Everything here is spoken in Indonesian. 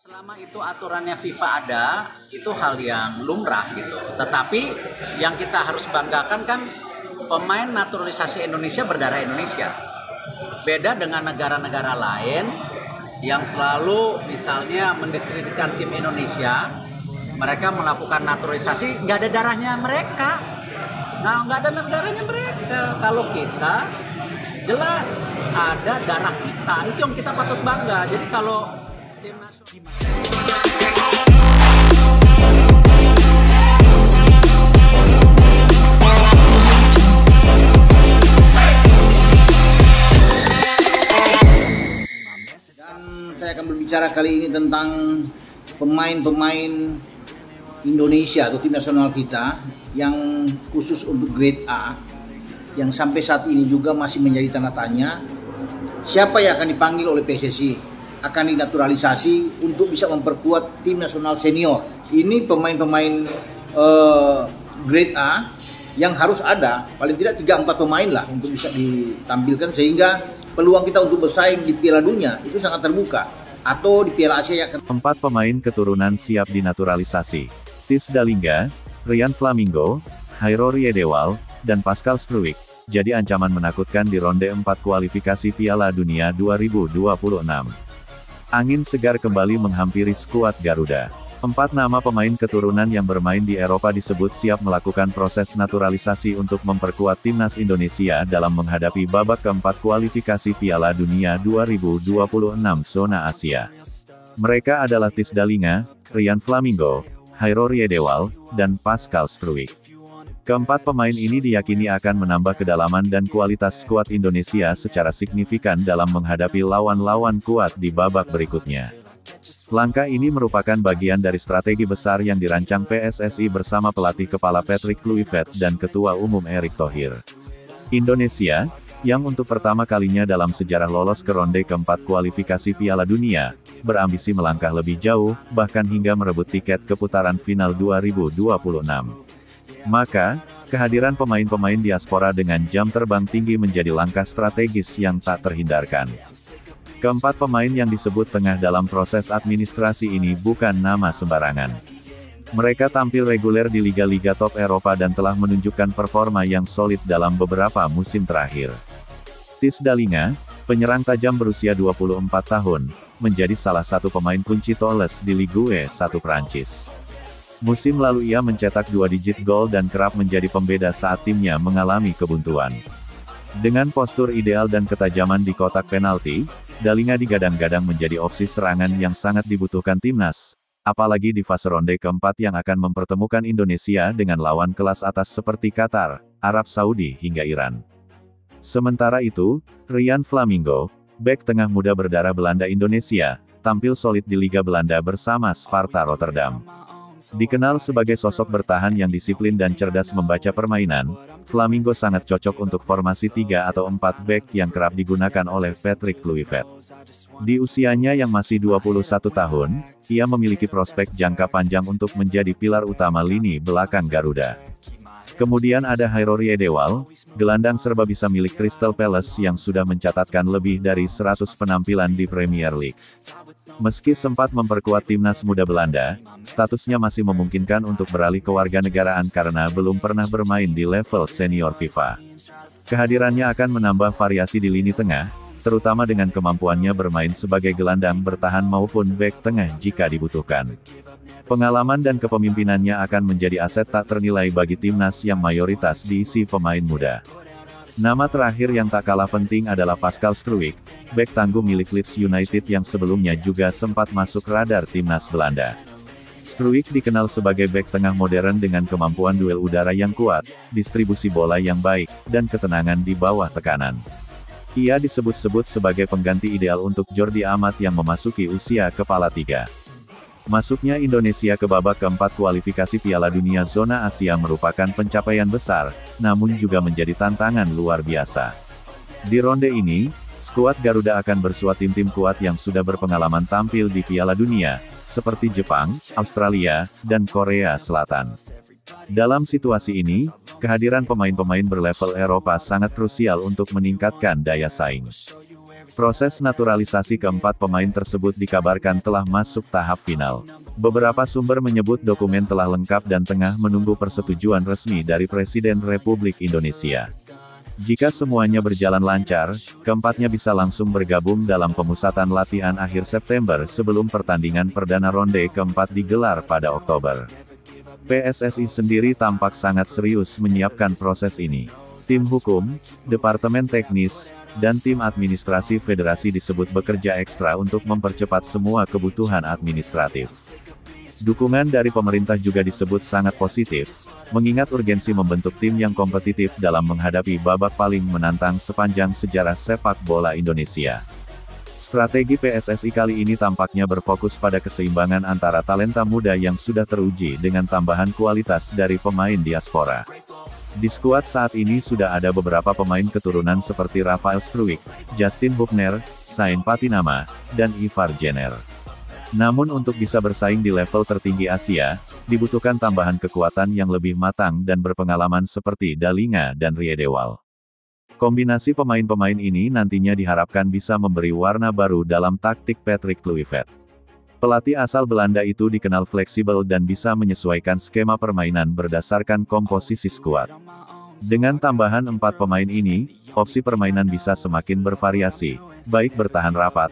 Selama itu aturannya FIFA ada, itu hal yang lumrah gitu. Tetapi yang kita harus banggakan kan pemain naturalisasi Indonesia berdarah Indonesia. Beda dengan negara-negara lain yang selalu misalnya mendiskreditkan tim Indonesia, mereka melakukan naturalisasi nggak ada darahnya mereka, nggak ada darahnya mereka. Kalau kita jelas ada darah kita, itu yang kita patut bangga. Jadi kalau tim saya akan berbicara kali ini tentang pemain-pemain Indonesia atau tim nasional kita yang khusus untuk grade A yang sampai saat ini juga masih menjadi tanda tanya siapa yang akan dipanggil oleh PSSI akan dinaturalisasi untuk bisa memperkuat tim nasional senior. Ini pemain-pemain grade A yang harus ada paling tidak 3-4 pemain lah untuk bisa ditampilkan sehingga peluang kita untuk bersaing di Piala Dunia itu sangat terbuka atau di Piala Asia yang 4 pemain keturunan siap dinaturalisasi. Tis Dalingga, Rian Flamingo, Hairo Riedewald, dan Pascal Struijk jadi ancaman menakutkan di ronde 4 kualifikasi Piala Dunia 2026. Angin segar kembali menghampiri skuad Garuda. 4 nama pemain keturunan yang bermain di Eropa disebut siap melakukan proses naturalisasi untuk memperkuat timnas Indonesia dalam menghadapi babak keempat kualifikasi Piala Dunia 2026 zona Asia. Mereka adalah Tis Dalingga, Rian Flamingo, Hairo Riedewald, dan Pascal Struijk. Keempat pemain ini diyakini akan menambah kedalaman dan kualitas skuad Indonesia secara signifikan dalam menghadapi lawan-lawan kuat di babak berikutnya. Langkah ini merupakan bagian dari strategi besar yang dirancang PSSI bersama pelatih kepala Patrick Kluivert dan Ketua Umum Erick Thohir. Indonesia, yang untuk pertama kalinya dalam sejarah lolos ke ronde keempat kualifikasi Piala Dunia, berambisi melangkah lebih jauh, bahkan hingga merebut tiket ke putaran final 2026. Maka, kehadiran pemain-pemain diaspora dengan jam terbang tinggi menjadi langkah strategis yang tak terhindarkan. Keempat pemain yang disebut tengah dalam proses administrasi ini bukan nama sembarangan. Mereka tampil reguler di liga-liga top Eropa dan telah menunjukkan performa yang solid dalam beberapa musim terakhir. Tis Dalingga, penyerang tajam berusia 24 tahun, menjadi salah satu pemain kunci Toulouse di Ligue 1 Prancis. Musim lalu ia mencetak 2 digit gol dan kerap menjadi pembeda saat timnya mengalami kebuntuan. Dengan postur ideal dan ketajaman di kotak penalti, Dalingga digadang-gadang menjadi opsi serangan yang sangat dibutuhkan timnas, apalagi di fase ronde keempat yang akan mempertemukan Indonesia dengan lawan kelas atas seperti Qatar, Arab Saudi hingga Iran. Sementara itu, Rian Flamingo, bek tengah muda berdarah Belanda Indonesia, tampil solid di Liga Belanda bersama Sparta Rotterdam. Dikenal sebagai sosok bertahan yang disiplin dan cerdas membaca permainan, Flamingo sangat cocok untuk formasi 3 atau 4 bek yang kerap digunakan oleh Patrick Kluivert. Di usianya yang masih 21 tahun, ia memiliki prospek jangka panjang untuk menjadi pilar utama lini belakang Garuda. Kemudian ada Hairo Riedewald, gelandang serba bisa milik Crystal Palace yang sudah mencatatkan lebih dari 100 penampilan di Premier League. Meski sempat memperkuat timnas muda Belanda, statusnya masih memungkinkan untuk beralih kewarganegaraan karena belum pernah bermain di level senior FIFA. Kehadirannya akan menambah variasi di lini tengah, terutama dengan kemampuannya bermain sebagai gelandang bertahan maupun bek tengah jika dibutuhkan. Pengalaman dan kepemimpinannya akan menjadi aset tak ternilai bagi timnas yang mayoritas diisi pemain muda. Nama terakhir yang tak kalah penting adalah Pascal Struijk, bek tangguh milik Leeds United yang sebelumnya juga sempat masuk radar timnas Belanda. Struijk dikenal sebagai bek tengah modern dengan kemampuan duel udara yang kuat, distribusi bola yang baik, dan ketenangan di bawah tekanan. Ia disebut-sebut sebagai pengganti ideal untuk Jordi Amat yang memasuki usia kepala 3. Masuknya Indonesia ke babak keempat kualifikasi Piala Dunia zona Asia merupakan pencapaian besar, namun juga menjadi tantangan luar biasa. Di ronde ini, skuad Garuda akan bersua tim-tim kuat yang sudah berpengalaman tampil di Piala Dunia, seperti Jepang, Australia, dan Korea Selatan. Dalam situasi ini, kehadiran pemain-pemain berlevel Eropa sangat krusial untuk meningkatkan daya saing. Proses naturalisasi keempat pemain tersebut dikabarkan telah masuk tahap final. Beberapa sumber menyebut dokumen telah lengkap dan tengah menunggu persetujuan resmi dari Presiden Republik Indonesia. Jika semuanya berjalan lancar, keempatnya bisa langsung bergabung dalam pemusatan latihan akhir September sebelum pertandingan perdana ronde keempat digelar pada Oktober. PSSI sendiri tampak sangat serius menyiapkan proses ini. Tim hukum, departemen teknis, dan tim administrasi federasi disebut bekerja ekstra untuk mempercepat semua kebutuhan administratif. Dukungan dari pemerintah juga disebut sangat positif, mengingat urgensi membentuk tim yang kompetitif dalam menghadapi babak paling menantang sepanjang sejarah sepak bola Indonesia. Strategi PSSI kali ini tampaknya berfokus pada keseimbangan antara talenta muda yang sudah teruji dengan tambahan kualitas dari pemain diaspora. Di skuad saat ini sudah ada beberapa pemain keturunan seperti Rafael Struwijk, Justin Buchner, Sain Patinama, dan Ivar Jenner. Namun untuk bisa bersaing di level tertinggi Asia, dibutuhkan tambahan kekuatan yang lebih matang dan berpengalaman seperti Dalinga dan Riedewald. Kombinasi pemain-pemain ini nantinya diharapkan bisa memberi warna baru dalam taktik Patrick Kluivert. Pelatih asal Belanda itu dikenal fleksibel dan bisa menyesuaikan skema permainan berdasarkan komposisi skuad. Dengan tambahan 4 pemain ini, opsi permainan bisa semakin bervariasi, baik bertahan rapat,